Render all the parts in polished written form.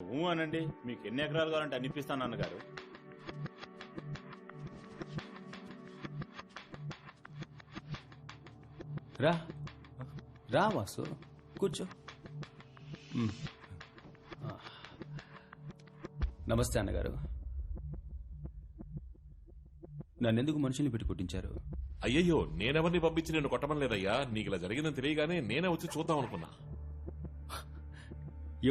అనండి, మీకు ఎన్ని ఎకరాలు కావాలంటే అనిపిస్తాను అన్నగారు. రా రా వాసు, కూర్చో. నమస్తే అన్నగారు. నన్నెందుకు మనుషుల్ని పెట్టి కొట్టించారు? అయ్యయ్యో, నేనెవరిని పంపించి నేను కొట్టమని లేదయ్యా. నీకు ఇలా జరిగిందని తెలియగానే నేనే వచ్చి చూద్దాం అనుకున్నా.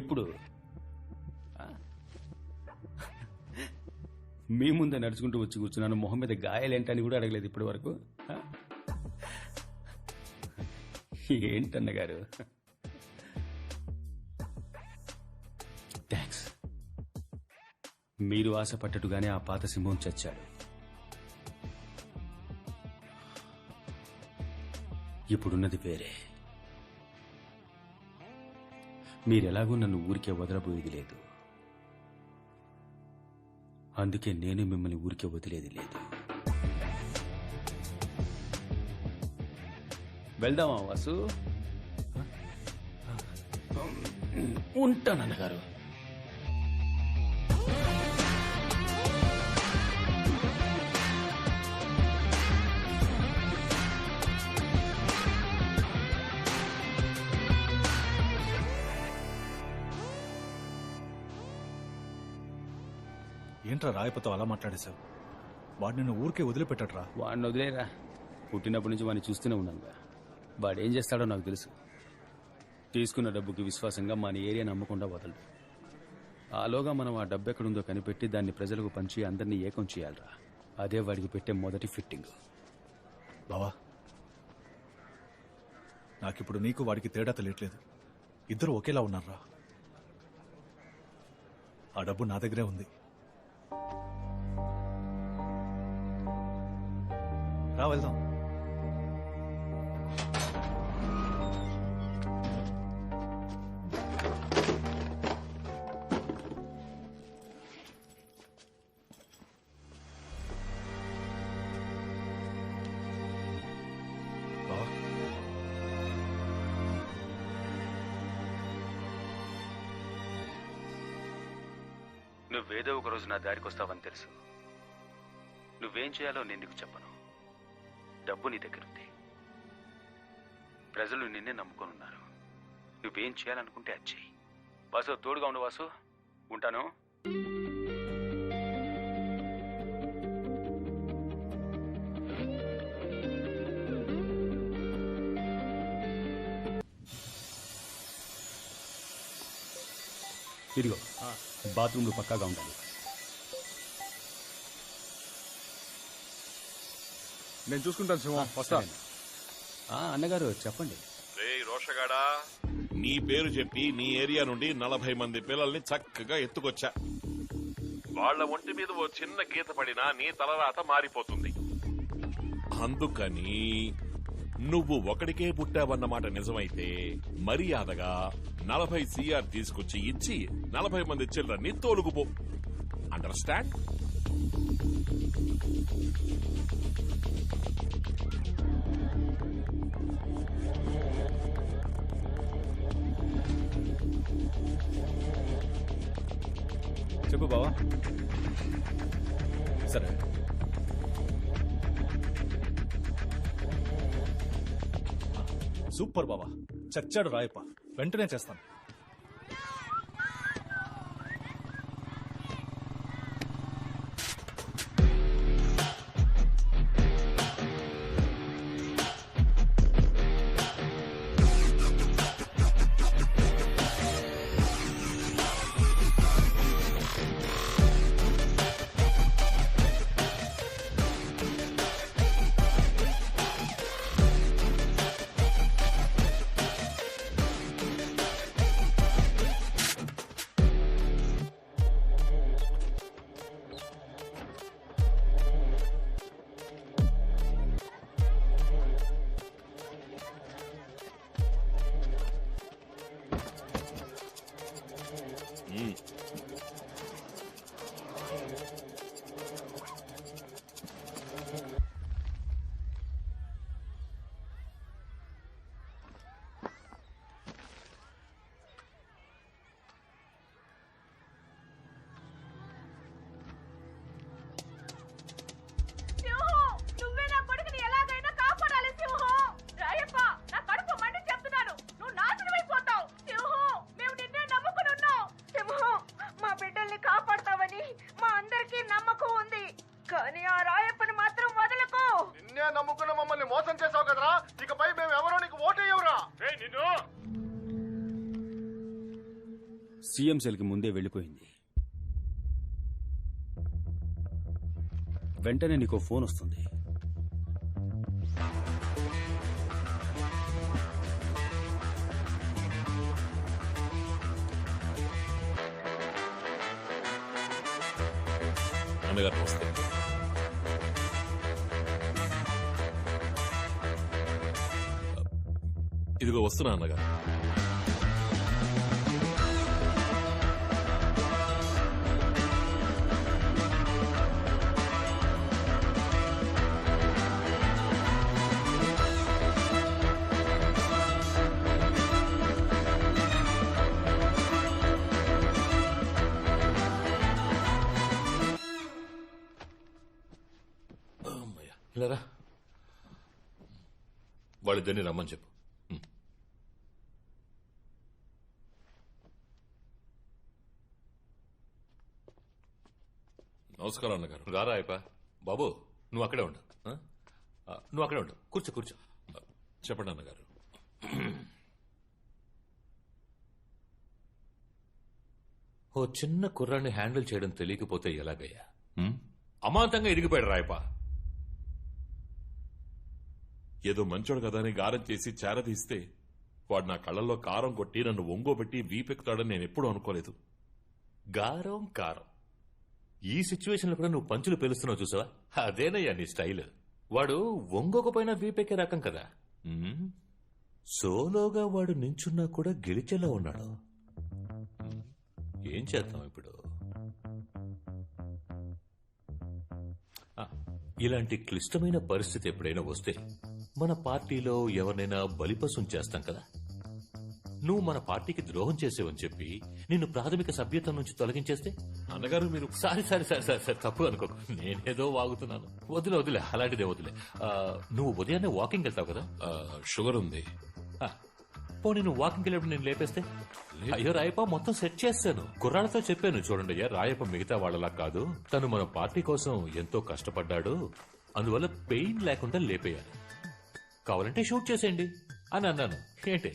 ఎప్పుడు? మీ ముందే నడుచుకుంటూ వచ్చి కూర్చున్నాను. మొహం మీద గాయాలేంటని కూడా అడగలేదు ఇప్పటి వరకు. ఏంటన్నగారు? థ్యాంక్స్. మీరు ఆశపట్టట్టుగానే ఆ పాత సింహం చచ్చాడు. ఇప్పుడున్నది వేరే. మీరెలాగూ నన్ను ఊరికే వదలబోయేది లేదు. అందుకే నేను మిమ్మల్ని ఊరికే వదిలేది లేదు. వెళ్దామా వాసు? ఉంటానన్నగారు. ఏంట్రా రాయపతో అలా మాట్లాడేశావు? వాడు నిన్ను ఊరికే వదిలిపెట్టట్రా. వాడిని వదిలేరా. పుట్టినప్పటి నుంచి వాడిని చూస్తూనే ఉన్నానుగా. వాడేం చేస్తాడో నాకు తెలుసు. తీసుకున్న డబ్బుకి విశ్వాసంగా మన ఏరియా నమ్మకుండా వదలడు. ఆలోగా మనం ఆ డబ్బు ఎక్కడుందో కనిపెట్టి దాన్ని ప్రజలకు పంచి అందరినీ ఏకం చేయాలరా. అదే వాడికి పెట్టే మొదటి ఫిట్టింగ్. బావా, నాకిప్పుడు నీకు వాడికి తేడా తెలియట్లేదు. ఇద్దరు ఒకేలా ఉన్నారా. ఆ డబ్బు నా దగ్గరే ఉంది. రా వెళ్దాం. నువ్వేదో ఒక రోజు నా దారికి వస్తావని తెలుసు. నువ్వేం చేయాలో నేను నీకు చెప్పను. డబ్బు నీ దగ్గరుంది. ప్రజలు నిన్నే నమ్ముకొనున్నారు. నువ్వేం చేయాలనుకుంటే అది చెయ్యి. వాసు, తోడుగా ఉండు వాసు. ఉంటాను. ఇదిగో, బాత్రూంలు పక్కాగా ఉండాలి. నేను చూసుకుంటాను సింహం, వస్తా. అన్నగారు చెప్పండి. రే రోషగాడా, నీ పేరు చెప్పి నీ ఏరియా నుండి 40 మంది పిల్లల్ని చక్కగా ఎత్తుకొచ్చా. వాళ్ల ఒంటి మీద ఓ చిన్న గీత పడినా నీ తలరాత మారిపోతుంది. అందుకని నువ్వు ఒకడికే పుట్టావన్నమాట నిజమైతే మర్యాదగా 40 CR తీసుకొచ్చి ఇచ్చి 40 మంది చిల్డ్రన్ని తోలుకుపో. అండర్స్టాండ్? చెప్పు బావా. సరే, సూపర్ బావా. చచ్చాడు రాయప్ప. వెంటనే చేస్తాను. సీఎం సెల్కి ముందే వెళ్ళిపోయింది. వెంటనే నీకో ఫోన్ వస్తుంది. అన్నగారు వస్తే ఇదిగో వస్తున్నా అన్నగారు. ఇలారా, వాళ్ళిద్దరిని రమ్మని చెప్పు. నమస్కారం అన్నగారు. రారా అయిపా. బాబు నువ్వు అక్కడే ఉండు. నువ్వు అక్కడే ఉండు. కూర్చో కూర్చో. చెప్పండి అన్నగారు. ఓ చిన్న కుర్రాన్ని హ్యాండిల్ చేయడం తెలియకపోతే ఎలాగయ్యా? అమాంతంగా ఇరిగిపోయాడు రాయపా. ఏదో మంచోడు కదా అని గారం చేసి చేరదీస్తే వాడు నా కళ్ళల్లో కారం కొట్టి నన్ను ఒంగోబెట్టి వీపెక్కుతాడని నేను ఎప్పుడూ అనుకోలేదు. గారం కారం ఈ సిచ్యువేషన్ లో కూడా నువ్వు పంచులు పేలుస్తున్నావు చూసావా? అదేనయ్యా నీ స్టైల్. వాడు ఒంగోకపోయినా వీపెక్కే రకం కదా. సోలోగా వాడు నించున్నా కూడా గెలిచేలా ఉన్నాడు. ఏం చేద్దాం ఇప్పుడు? ఇలాంటి క్లిష్టమైన పరిస్థితి ఎప్పుడైనా వస్తే మన పార్టీలో ఎవరినైనా బలిపశం చేస్తాం కదా. నువ్వు మన పార్టీకి ద్రోహం చేసేవని చెప్పి నిన్ను ప్రాథమిక సభ్యత్వం నుంచి తొలగించేస్తే? అన్నగారు మీరు సారీ తప్పు అనుకోకు. నేనేదో వాగుతున్నాను. వదిలే అలాంటిదే వదిలే. నువ్వు ఉదయాన్నే వాకింగ్ వెళ్తావు కదా? షుగర్ ఉంది. పోనీ నువ్వు వాకింగ్ వెళ్ళినప్పుడు నేను లేపేస్తే? అయ్యో రాయప్ప, మొత్తం సెట్ చేస్తాను. కుర్రాళ్ళతో చెప్పాను, చూడండి అయ్యా, రాయప్ప మిగతా వాళ్ళలా కాదు, తను మన పార్టీ కోసం ఎంతో కష్టపడ్డాడు, అందువల్ల పెయిన్ లేకుండా లేపేయాలి, కావాలంటే షూట్ చేసేయండి అని అన్నాను. ఏంటి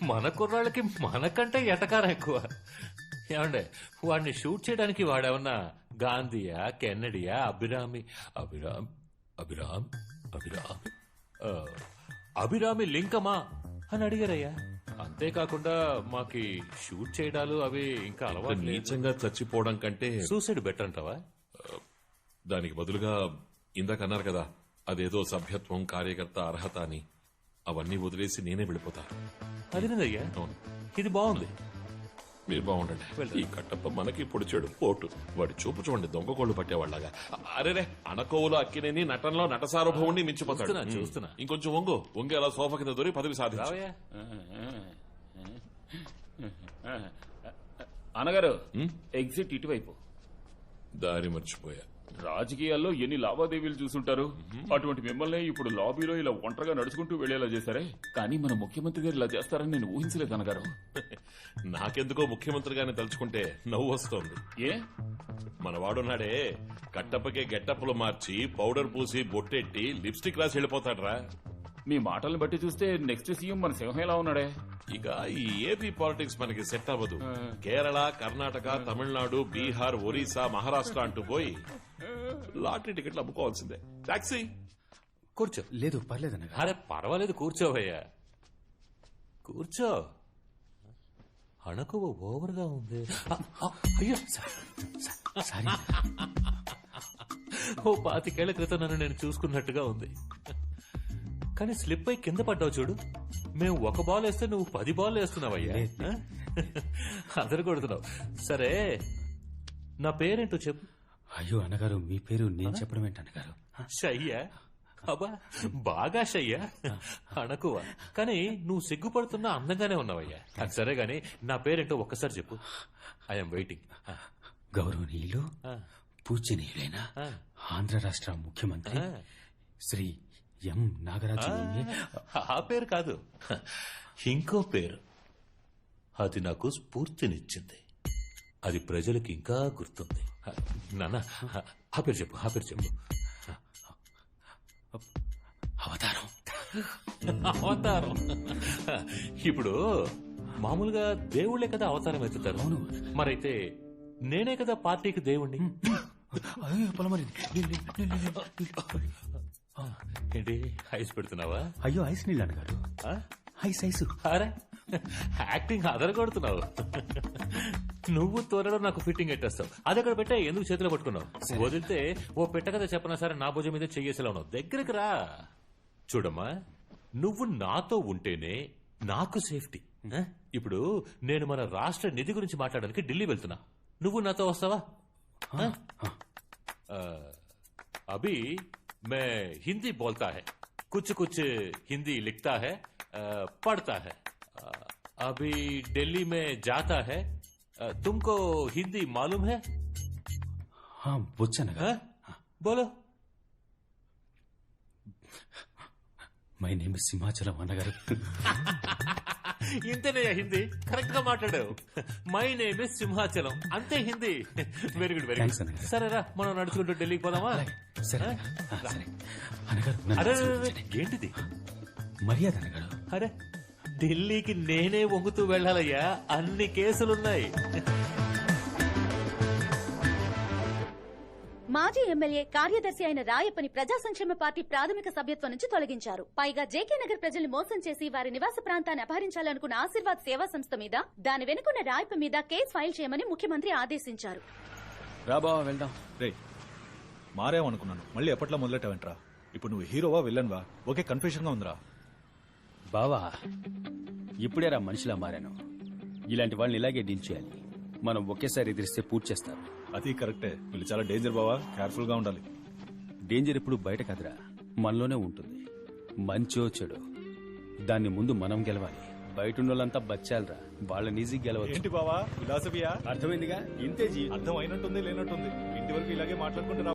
మన కుర్రాళ్ళకి మనకంటే ఎటకారం ఎక్కువ. ఏమండే, వాడిని షూట్ చేయడానికి వాడేమన్నా గాంధీయా, కెన్నడియా, అభిరామి లింకమా అని అడిగారయ్యా. అంతేకాకుండా మాకి షూట్ చేయడాలు అవి ఇంకా అలవాటు. నీచంగా చచ్చిపోవడం కంటే సూసైడ్ బెటర్ అంటావా? దానికి బదులుగా ఇందాక అన్నారు కదా, అదేదో సభ్యత్వం, కార్యకర్త అర్హత అని, అవన్నీ వదిలేసి నేనే వెళ్ళిపోతా. అదేనయ్యా, ఇది బాగుంది. మీరు బాగుండండి. ఈ కట్టప్ప మనకి ఇప్పుడు చెడు పోటు. వాడి చూపు చూడండి, దొంగ కోళ్లు పట్టేవాళ్ళగా. అరేరే, అణకోవులో అక్కినేని, నటనలో నట సార్వభౌముని మించిపోతాడు. చూస్తున్నా. ఇంకొంచెం వంగి అలా సోఫా కింద దొరి పదవి సాధించు. అనగారు, ఎగ్జిట్ ఇటువైపు. దారి మర్చిపోయా. రాజకీయాల్లో ఎన్ని లావాదేవీలు చూసుంటారు. అటువంటి మిమ్మల్ని ఇప్పుడు లాబీలో ఇలా ఒంటరిగా నడుచుకుంటూ వెళ్లేలా చేశారే. కానీ మన ముఖ్యమంత్రి గారు ఇలా చేస్తారని నేను ఊహించలేదు అనగారు. నాకెందుకో ముఖ్యమంత్రి గారిని తలుచుకుంటే నవ్వు వస్తోంది. ఏ, మన వాడున్నాడే, కట్టప్పకే గెట్టప్పులు మార్చి పౌడర్ పూసి బొట్టెట్టి లిప్స్టిక్ రాసి వెళ్ళిపోతాడ్రా. మీ మాటలను బట్టి చూస్తే నెక్స్ట్ సీఎం మన సింహం ఎలా ఉన్నాడే. ఇక ఈ ఏపీ పాలిటిక్స్ మనకి సెట్ అవ్వదు. కేరళ, కర్ణాటక, తమిళనాడు, బీహార్, ఒరిస్సా, మహారాష్ట్ర అంటూ పోయి లాటరీ టికెట్లు అమ్ముకోవాల్సిందే. టాక్సీ. కూర్చో. లేదు పర్లేదన్నగా. అరే పర్వాలేదు, కూర్చోవయ్యా, కూర్చో. అణకువ ఓవర్గా ఉంది. అయ్యో సారీ. ఓ 25 ఏళ్ల క్రితం నన్ను నేను చూసుకున్నట్టుగా ఉంది. కానీ స్లిప్ అయి కింద పడ్డావు చూడు. మేము 1 బాల్ వేస్తే నువ్వు 10 బాల్ వేస్తున్నావయ్యా. అదరు కొడుతున్నావు. సరే, నా పేరేంటో చెప్పు. అయ్యో అన్నగారు, మీ పేరు నేను చెప్పడం ఏంటన్నగారు? షయ్యా? అబ్బా, బాగా షయ్యా. అణకువ. కానీ నువ్వు సిగ్గుపడుతున్నా అందంగానే ఉన్నావయ్యా. అది సరే గాని నా పేరేంటో ఒక్కసారి చెప్పు. I'm waiting. గౌరవనీయులు, పూజనీయులైన ఆంధ్ర రాష్ట్ర ముఖ్యమంత్రి శ్రీ ఎం నాగరాజు. ఆ పేరు కాదు, ఇంకో పేరు. అది నాకు స్ఫూర్తినిచ్చింది. అది ప్రజలకు ఇంకా గుర్తుంది. నాన్న, ఆ పేరు చెప్పు. అవతారం. ఇప్పుడు మామూలుగా దేవుళ్లే కదా అవతారం ఎత్తుతారు. మరైతే నేనే కదా పార్టీకి దేవుణ్ణి. ఏంటి ఐస్ పెడుతున్నావా? అయ్యో ఐస్ నీళ్ళు అన్నగారు. ఆ? Ice ice. అరే యాక్టింగ్ అదరగొడుతున్నావు. నువ్వు త్వరలో నాకు ఫిట్టింగ్ ఎట్టేస్తావు. అది అక్కడ పెట్టా, ఎందుకు చేతిలో పట్టుకున్నావు? వదిలితే ఓ పెట్ట కదా చెప్పనా సరే నా భుజం మీద చెయ్యేసేలా ఉన్నావు. దగ్గరికి రా. చూడమ్మా, నువ్వు నాతో ఉంటేనే నాకు సేఫ్టీ. ఇప్పుడు నేను మన రాష్ట్ర నిధి గురించి మాట్లాడడానికి ఢిల్లీ వెళ్తున్నా. నువ్వు నాతో వస్తావా? అభి మే హిందీ బోల్తా హై, కుछ कुछ हिंदी लिखता है, पढ़ता है. अभी दिल्ली में जाता है. तुमको हिंदी मालूम है? వచ్చాను. बोलो. మై నేమ్ సింహాచలం అన్నగారు. ఇంతేనయ్యా హిందీ? కరెక్ట్ గా మాట్లాడావు. మై నేమ్ ఇస్ సింహాచలం, అంతే Hindi. Very good, very Thanks good. అన్నగారు. సరేరా, మనం నడుచుకుంటూ ఢిల్లీకి పోదామా? సరే సరే అన్నగారు, నన్ను అరే ఆశీర్వదించండి. ఏంటిది? మర్యాద అన్నగారు. అరే ఢిల్లీకి నేనే వంగుతూ వెళ్ళాలయ్యా, అన్ని కేసులున్నాయి. మాజీ ఎమ్మెల్యే కార్యదర్శి అయిన రాయప్పని ప్రజా సంక్షేమ పార్టీ ప్రాథమిక సభ్యత్వం నుంచి తొలగించారు. పైగా జేకే నగర్ ప్రజల్ని మోసం చేసి వారి నివాస ప్రాంతాన్ని అపహరించాలనుకున్న ఆశీర్వాద్ సేవా సంస్థ మీద, దాని వెనుకున్న రాయప్ప మీద కేసు ఫైల్ చేయమని ముఖ్యమంత్రి ఆదేశించారు. రాబా వెళ్దాం. రే మారేమనుకున్నాను, మళ్ళీ ఎప్పట్లో మొదలెట్టావంట్రా? ఇప్పుడు నువ్వు హీరోవా విల్లన్వా? ఓకే, కన్ఫ్యూజన్ గా ఉందిరా. బావా ఇప్పుడేరా మనిషిలా మారాను. ఇలాంటి వాళ్ళని ఇలాగే డీల్ చేయాలి. మనం ఒకేసారి ఎదిరిస్తే పూర్తి చేస్తారు. అది కరెక్టే, వీళ్ళు చాలా డేంజర్ బావా, కేర్ఫుల్ గా ఉండాలి. డేంజర్ ఎప్పుడు బయట కాదురా, మనలోనే ఉంటుంది. మంచో చెడు, దాన్ని ముందు మనం గెలవాలి. బయట ఉన్న వాళ్ళంతా బచ్చాలరా, వాళ్ళని ఈజీ గెలవచ్చు. ఏంటి బావా ఫిలాసఫియా? అర్థమైందిగా? ఇంతే అర్థం అయినట్టుంది లేనట్టుంది. ఇంటి వరకు ఇలాగే మాట్లాడుకుంటున్నా.